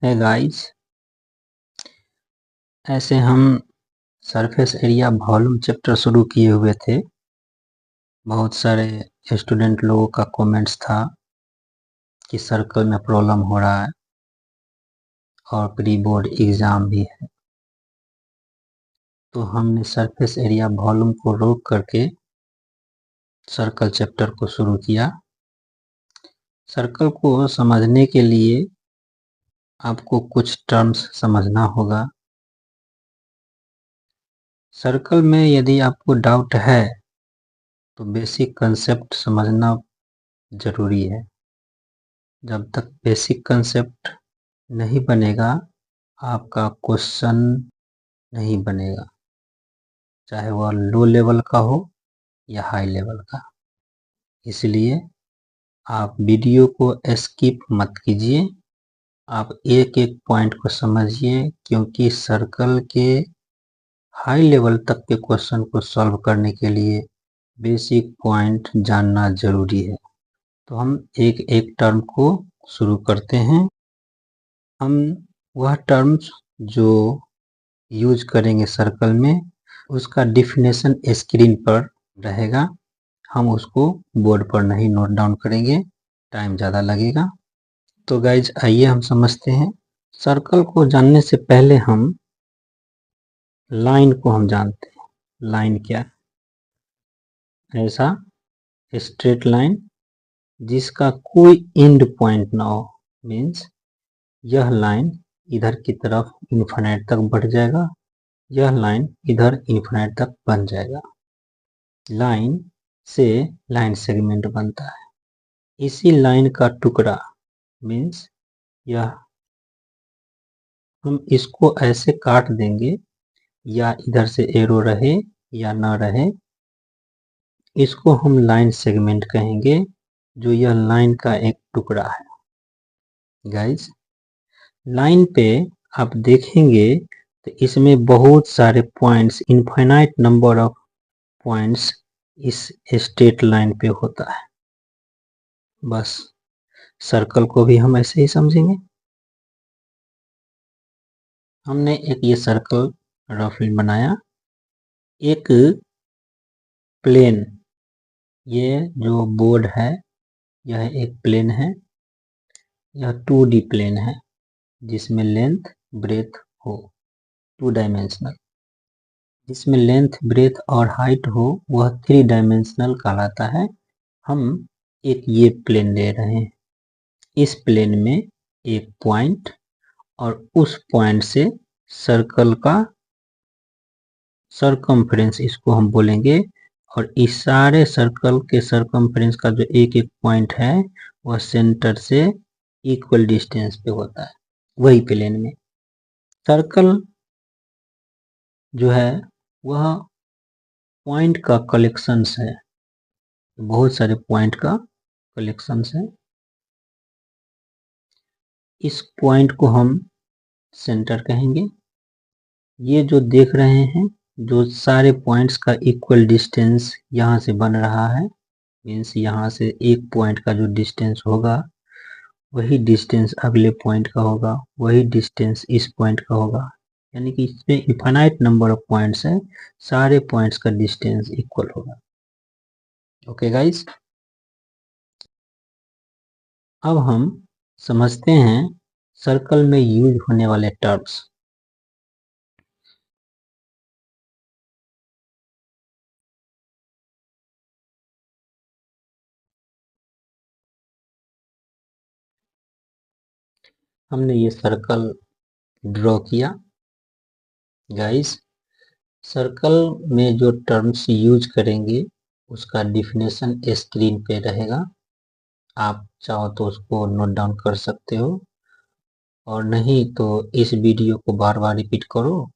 है गाइस, ऐसे हम सरफेस एरिया वॉल्यूम चैप्टर शुरू किए हुए थे। बहुत सारे स्टूडेंट लोगों का कमेंट्स था कि सर्कल में प्रॉब्लम हो रहा है और प्री बोर्ड एग्जाम भी है, तो हमने सरफेस एरिया वॉल्यूम को रोक करके सर्कल चैप्टर को शुरू किया। सर्कल को समझने के लिए आपको कुछ टर्म्स समझना होगा। सर्कल में यदि आपको डाउट है तो बेसिक कंसेप्ट समझना जरूरी है। जब तक बेसिक कंसेप्ट नहीं बनेगा आपका क्वेश्चन नहीं बनेगा, चाहे वह लो लेवल का हो या हाई लेवल का। इसलिए आप वीडियो को स्किप मत कीजिए, आप एक एक पॉइंट को समझिए, क्योंकि सर्कल के हाई लेवल तक के क्वेश्चन को सॉल्व करने के लिए बेसिक पॉइंट जानना जरूरी है। तो हम एक एक टर्म को शुरू करते हैं। हम वह टर्म्स जो यूज करेंगे सर्कल में उसका डिफिनेशन स्क्रीन पर रहेगा, हम उसको बोर्ड पर नहीं नोट डाउन करेंगे, टाइम ज़्यादा लगेगा। तो गाइज आइए हम समझते हैं। सर्कल को जानने से पहले हम लाइन को हम जानते हैं। लाइन क्या है? ऐसा स्ट्रेट लाइन जिसका कोई एंड पॉइंट ना हो, मीन्स यह लाइन इधर की तरफ इन्फिनिट तक बढ़ जाएगा, यह लाइन इधर इन्फिनिट तक बन जाएगा। लाइन से लाइन सेगमेंट बनता है। इसी लाइन का टुकड़ा मीन्स यह, हम इसको ऐसे काट देंगे, या इधर से एरो रहे या ना रहे, इसको हम लाइन सेगमेंट कहेंगे, जो यह लाइन का एक टुकड़ा है। गाइस, लाइन पे आप देखेंगे तो इसमें बहुत सारे points, infinite number of points इस स्ट्रेट लाइन पे होता है। बस सर्कल को भी हम ऐसे ही समझेंगे। हमने एक ये सर्कल रफली बनाया, एक प्लेन, ये जो बोर्ड है यह एक प्लेन है, यह 2D प्लेन है जिसमें लेंथ ब्रेथ हो, 2 डायमेंशनल। जिसमें लेंथ ब्रेथ और हाइट हो वह 3 डायमेंशनल कहलाता है। हम एक ये प्लेन ले रहे हैं, इस प्लेन में एक पॉइंट और उस पॉइंट से सर्कल का सरकमफ्रेंस इसको हम बोलेंगे, और इस सारे सर्कल के सरकमफ्रेंस का जो एक एक पॉइंट है वह सेंटर से इक्वल डिस्टेंस पे होता है, वही प्लेन में। सर्कल जो है वह पॉइंट का कलेक्शंस है, बहुत सारे पॉइंट का कलेक्शंस है। इस पॉइंट को हम सेंटर कहेंगे। ये जो देख रहे हैं, जो सारे पॉइंट्स का इक्वल डिस्टेंस यहाँ से बन रहा है, मीन्स यहाँ से एक पॉइंट का जो डिस्टेंस होगा वही डिस्टेंस अगले पॉइंट का होगा, वही डिस्टेंस इस पॉइंट का होगा, यानी कि इसमें इनफाइनाइट नंबर ऑफ पॉइंट्स है, सारे पॉइंट्स का डिस्टेंस इक्वल होगा। ओके गाइस, अब हम समझते हैं सर्कल में यूज होने वाले टर्म्स। हमने ये सर्कल ड्रॉ किया। गाइस, सर्कल में जो टर्म्स यूज करेंगे उसका डिफिनेशन स्क्रीन पे रहेगा, आप चाहो तो उसको नोट डाउन कर सकते हो, और नहीं तो इस वीडियो को बार बार रिपीट करो,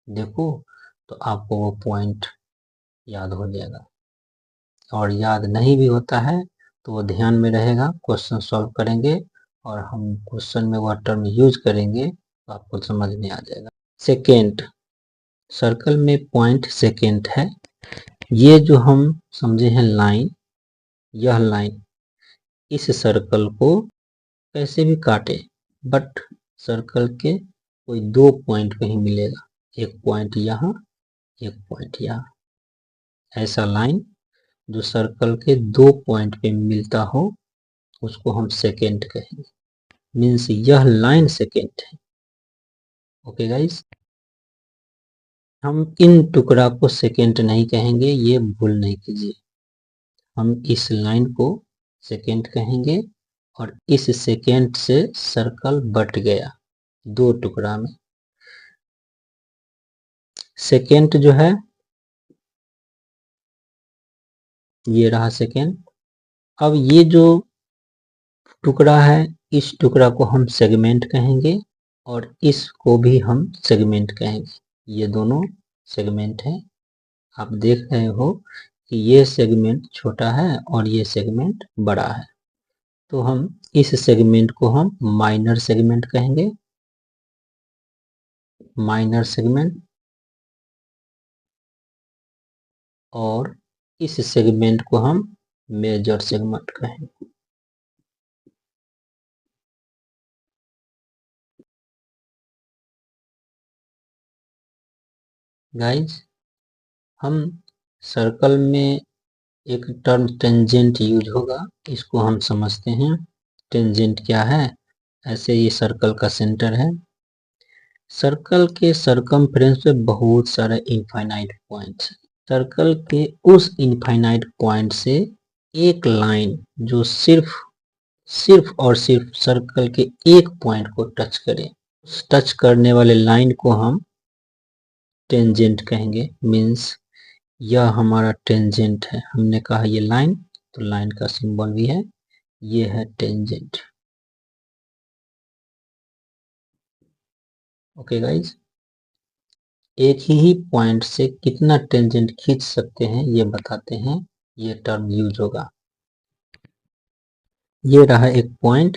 देखो, तो आपको वो पॉइंट याद हो जाएगा। और याद नहीं भी होता है तो वो ध्यान में रहेगा, क्वेश्चन सॉल्व करेंगे और हम क्वेश्चन में वह टर्म यूज करेंगे तो आपको समझ में आ जाएगा। सेकेंड, सर्कल में पॉइंट सेकेंड है। ये जो हम समझे हैं लाइन, यह लाइन इस सर्कल को कैसे भी काटे, बट सर्कल के कोई 2 पॉइंट कहीं मिलेगा, एक पॉइंट यहाँ, एक पॉइंट यहाँ। ऐसा लाइन जो सर्कल के 2 पॉइंट पे मिलता हो उसको हम सेकेंड कहेंगे। मीन्स यह लाइन सेकेंड है। ओके गाइस, हम इन टुकड़ा को सेकेंड नहीं कहेंगे, ये भूल नहीं कीजिए। हम इस लाइन को सेकेंड कहेंगे और इस सेकेंड से सर्कल बट गया 2 टुकड़ा में। सेकेंड जो है ये रहा सेकेंड। अब ये जो टुकड़ा है इस टुकड़ा को हम सेगमेंट कहेंगे और इसको भी हम सेगमेंट कहेंगे। ये दोनों सेगमेंट हैं। आप देख रहे हो कि ये सेगमेंट छोटा है और ये सेगमेंट बड़ा है, तो हम इस सेगमेंट को हम माइनर सेगमेंट कहेंगे, माइनर सेगमेंट। और इस सेगमेंट को हम मेजर सेगमेंट कहेंगे। गाइज, हम सर्कल में एक टर्म टेंजेंट यूज होगा, इसको हम समझते हैं। टेंजेंट क्या है? ऐसे ये सर्कल का सेंटर है। सर्कल के सरकमफ्रेंस पे बहुत सारे इनफाइनाइट पॉइंट्स हैं। सर्कल के उस इनफाइनाइट पॉइंट से एक लाइन जो सिर्फ और सिर्फ सर्कल के एक पॉइंट को टच करे, उस टच करने वाले लाइन को हम टेंजेंट कहेंगे। मीन्स यह हमारा टेंजेंट है। हमने कहा ये लाइन, तो लाइन का सिंबल भी है, ये है टेंजेंट। ओके गाइज, एक ही पॉइंट से कितना टेंजेंट खींच सकते हैं ये बताते हैं, ये टर्म यूज होगा। ये रहा एक पॉइंट,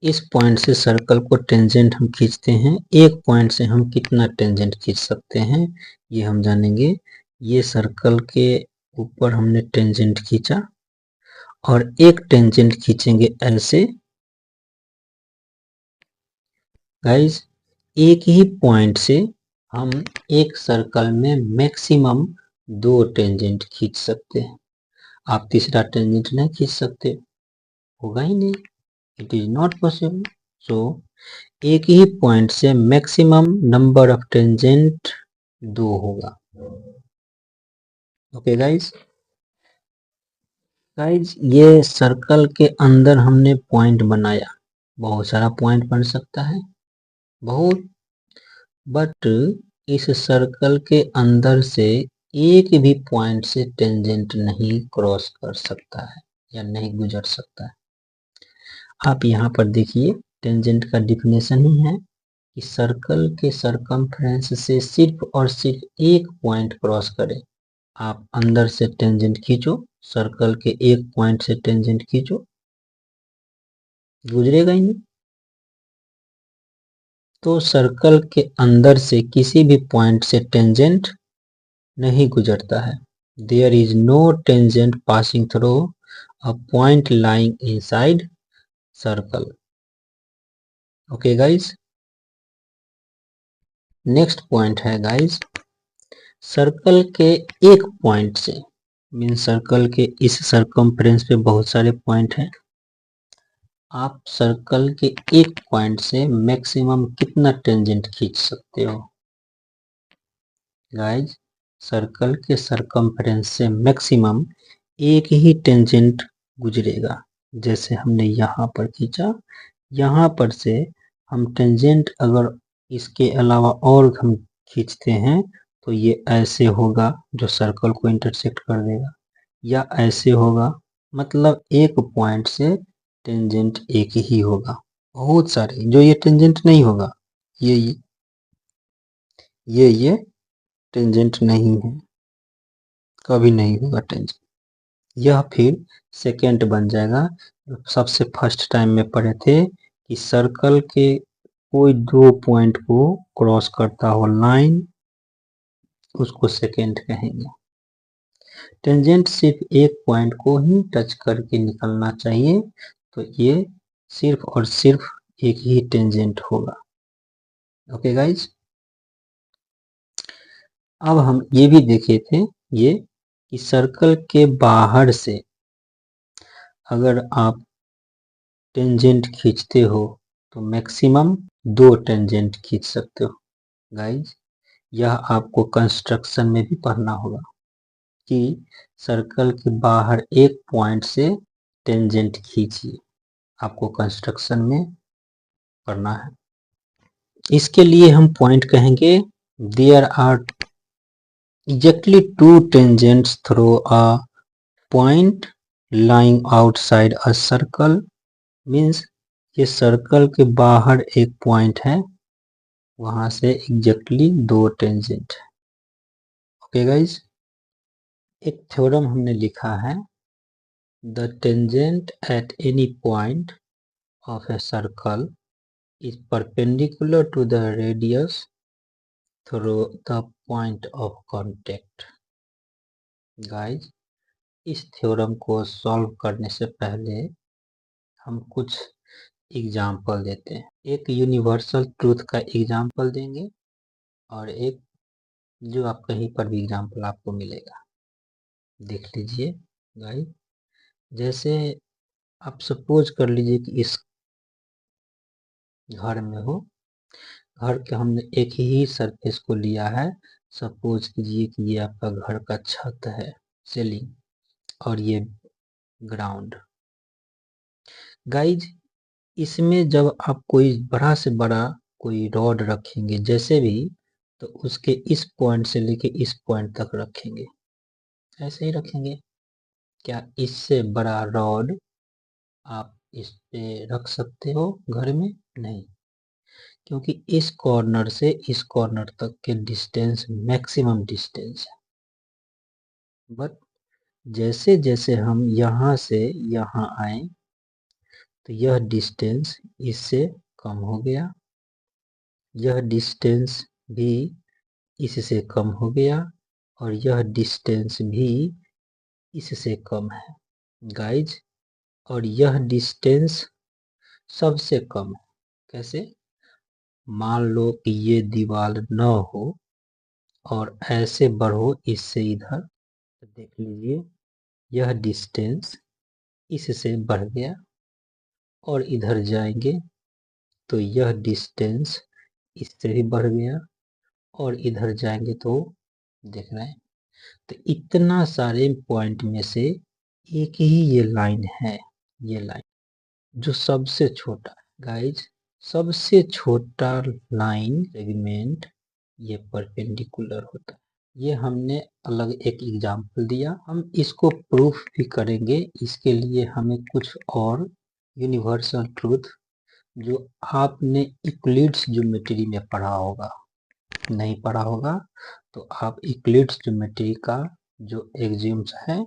इस पॉइंट से सर्कल को टेंजेंट हम खींचते हैं। एक पॉइंट से हम कितना टेंजेंट खींच सकते हैं ये हम जानेंगे। ये सर्कल के ऊपर हमने टेंजेंट खींचा और एक टेंजेंट खींचेंगे ऐसे। गाइस, एक ही पॉइंट से हम एक सर्कल में मैक्सिमम 2 टेंजेंट खींच सकते हैं। आप तीसरा टेंजेंट नहीं खींच सकते, होगा ही नहीं, इट इज नॉट पॉसिबल। सो एक ही पॉइंट से मैक्सिमम नंबर ऑफ टेंजेंट 2 होगा। ओके गाइस, ये सर्कल के अंदर हमने पॉइंट बनाया। बहुत सारा पॉइंट बन सकता है, बहुत, बट इस सर्कल के अंदर से एक भी पॉइंट से टेंजेंट नहीं क्रॉस कर सकता है या नहीं गुजर सकता है। आप यहाँ पर देखिए, टेंजेंट का डिफिनेशन ही है कि सर्कल के सरकमफ्रेंस से सिर्फ और सिर्फ एक पॉइंट क्रॉस करे। आप अंदर से टेंजेंट खींचो, सर्कल के एक पॉइंट से टेंजेंट खींचो, गुजरेगा ही नहीं। तो सर्कल के अंदर से किसी भी पॉइंट से टेंजेंट नहीं गुजरता है। There is no tangent passing through a point lying inside circle. Okay guys, next point है गाइज, सर्कल के एक पॉइंट से, मीन सर्कल के इस सरकमफ्रेंस पे बहुत सारे पॉइंट हैं। आप सर्कल के एक पॉइंट से मैक्सिमम कितना टेंजेंट खींच सकते हो? गाइज, सर्कल के सरकमफ्रेंस से मैक्सिमम एक ही टेंजेंट गुजरेगा। जैसे हमने यहाँ पर खींचा, यहाँ पर से हम टेंजेंट अगर इसके अलावा और हम खींचते हैं तो ये ऐसे होगा जो सर्कल को इंटरसेक्ट कर देगा, या ऐसे होगा। मतलब एक पॉइंट से टेंजेंट एक ही होगा। बहुत सारे जो ये टेंजेंट नहीं होगा, ये टेंजेंट नहीं है, कभी नहीं होगा टेंजेंट। यह फिर सेकेंड बन जाएगा। सबसे फर्स्ट टाइम में पढ़े थे कि सर्कल के कोई 2 पॉइंट को क्रॉस करता हो लाइन, उसको सेकेंड कहेंगे। टेंजेंट सिर्फ एक पॉइंट को ही टच करके निकलना चाहिए, तो ये सिर्फ और सिर्फ एक ही टेंजेंट होगा। ओके गाइज, अब हम ये भी देखे थे ये कि सर्कल के बाहर से अगर आप टेंजेंट खींचते हो तो मैक्सिमम 2 टेंजेंट खींच सकते हो। गाइज, यह आपको कंस्ट्रक्शन में भी पढ़ना होगा कि सर्कल के बाहर एक पॉइंट से टेंजेंट खींचिए, आपको कंस्ट्रक्शन में पढ़ना है। इसके लिए हम पॉइंट कहेंगे there are exactly 2 tangents through a point lying outside a circle, means ये सर्कल के बाहर एक पॉइंट है, वहां से एग्जैक्टली 2 टेंजेंट है। ओके गाइज, एक थ्योरम हमने लिखा है, the tangent at any point of a circle is perpendicular to the radius through the point of contact। Guys, इस थ्योरम को सॉल्व करने से पहले हम कुछ एग्जाम्पल देते हैं। एक यूनिवर्सल ट्रूथ का एग्जाम्पल देंगे और एक जो आप कहीं पर भी एग्जाम्पल आपको मिलेगा, देख लीजिए गाइज। जैसे आप सपोज कर लीजिए कि इस घर में हो, घर के हमने एक ही सरफेस को लिया है। सपोज कीजिए कि ये आपका घर का छत है, सीलिंग, और ये ग्राउंड। गाइज, इसमें जब आप कोई बड़ा से बड़ा कोई रॉड रखेंगे जैसे भी, तो उसके इस पॉइंट से लेके इस पॉइंट तक रखेंगे, ऐसे ही रखेंगे। क्या इससे बड़ा रॉड आप इस पे रख सकते हो घर में? नहीं, क्योंकि इस कॉर्नर से इस कॉर्नर तक के डिस्टेंस मैक्सिमम डिस्टेंस है। बट जैसे जैसे हम यहाँ से यहाँ आए तो यह डिस्टेंस इससे कम हो गया, यह डिस्टेंस भी इससे कम हो गया, और यह डिस्टेंस भी इससे कम है गाइज। और यह डिस्टेंस सबसे कम है। कैसे? मान लो कि ये दीवार न हो और ऐसे बढ़ो इससे इधर, तो देख लीजिए यह डिस्टेंस इससे बढ़ गया, और इधर जाएंगे तो यह डिस्टेंस इससे भी बढ़ गया, और इधर जाएंगे तो देख रहे हैं। तो इतना सारे पॉइंट में से एक ही ये लाइन है, ये लाइन जो सबसे छोटा है गाइज, सबसे छोटा लाइन सेगमेंट ये परपेंडिकुलर होता है। ये हमने अलग एक एग्जांपल दिया, हम इसको प्रूफ भी करेंगे। इसके लिए हमें कुछ और यूनिवर्सल ट्रूथ जो आपने यूक्लिड्स ज्योमेट्री में पढ़ा होगा, नहीं पढ़ा होगा तो आप यूक्लिड्स ज्योमेट्री का जो एक्सियम्स है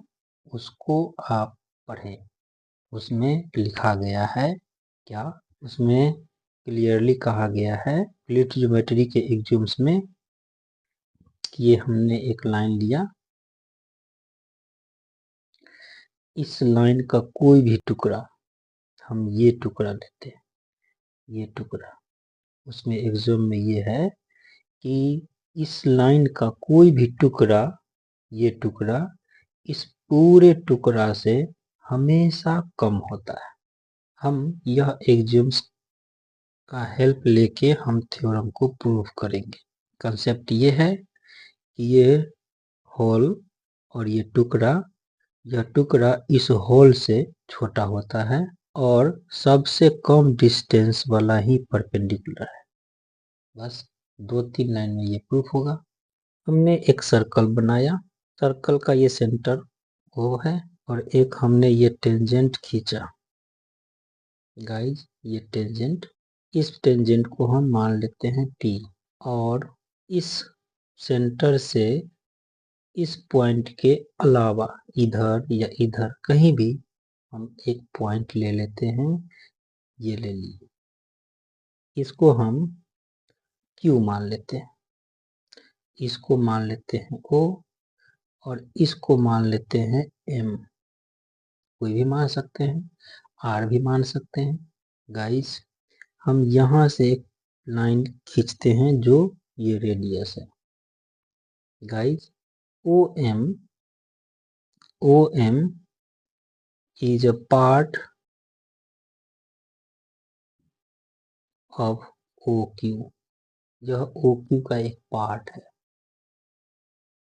उसको आप पढ़ें। उसमें लिखा गया है क्या? उसमें क्लियरली कहा गया है यूक्लिड्स ज्योमेट्री के एक्सियम्स में कि ये हमने एक लाइन लिया, इस लाइन का कोई भी टुकड़ा, हम ये टुकड़ा लेते हैं, ये टुकड़ा, उसमें एक्सियम में ये है कि इस लाइन का कोई भी टुकड़ा, ये टुकड़ा इस पूरे टुकड़ा से हमेशा कम होता है। हम यह एक्सियम्स का हेल्प लेके हम थ्योरम को प्रूव करेंगे। कंसेप्ट ये है कि ये होल और ये टुकड़ा, यह टुकड़ा इस होल से छोटा होता है और सबसे कम डिस्टेंस वाला ही परपेंडिकुलर है। बस 2-3 लाइन में ये प्रूफ होगा। हमने एक सर्कल बनाया, सर्कल का ये सेंटर O है, और एक हमने ये टेंजेंट खींचा गाइज, ये टेंजेंट, इस टेंजेंट को हम मान लेते हैं T, और इस सेंटर से इस पॉइंट के अलावा इधर या इधर कहीं भी हम एक पॉइंट ले लेते हैं, ये ले लीजिए, इसको हम Q मान लेते हैं, इसको मान लेते हैं O, और इसको मान लेते हैं M। कोई भी मान सकते हैं, R भी मान सकते हैं। गाइस, हम यहाँ से एक लाइन खींचते हैं जो ये रेडियस है guys. OM is a part of OQ, यह OQ का एक पार्ट है।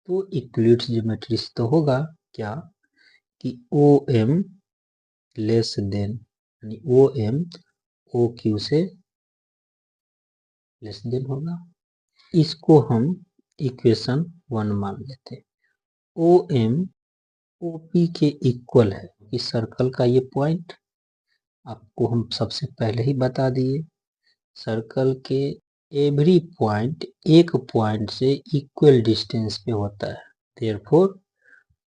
तो इक्विलिब्रियम ज्योमेट्री से तो होगा क्या कि OM लेस देन, यानी OM OQ से लेस देन होगा। इसको हम इक्वेशन 1 मान लेते हैं। OM OP के इक्वल है। इस सर्कल का ये पॉइंट आपको हम सबसे पहले ही बता दिए, सर्कल के एवरी पॉइंट एक पॉइंट से इक्वल डिस्टेंस पे होता है। Therefore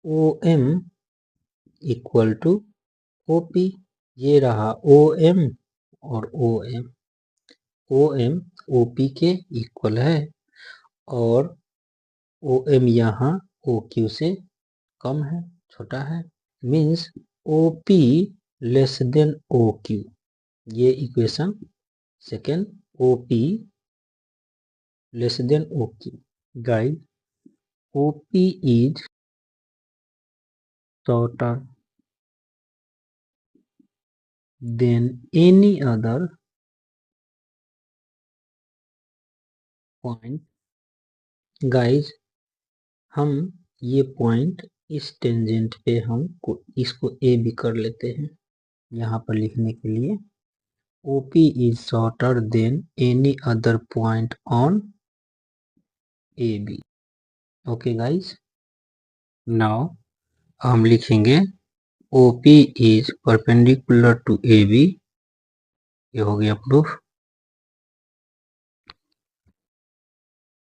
OM equal to OP। ये रहा OM और OM OP के इक्वल है और OM यहाँ OQ से कम है, छोटा है, means OP less than OQ। ये equation second, OP less than OQ। Guys, OP is shorter than any other point। Guys, हम ये पॉइंट इस टेंजेंट पे हम इसको A भी कर लेते हैं यहाँ पर लिखने के लिए। OP is shorter than any other point on AB। Okay guys, now हम लिखेंगे OP is perpendicular to AB। ये हो गया प्रूफ।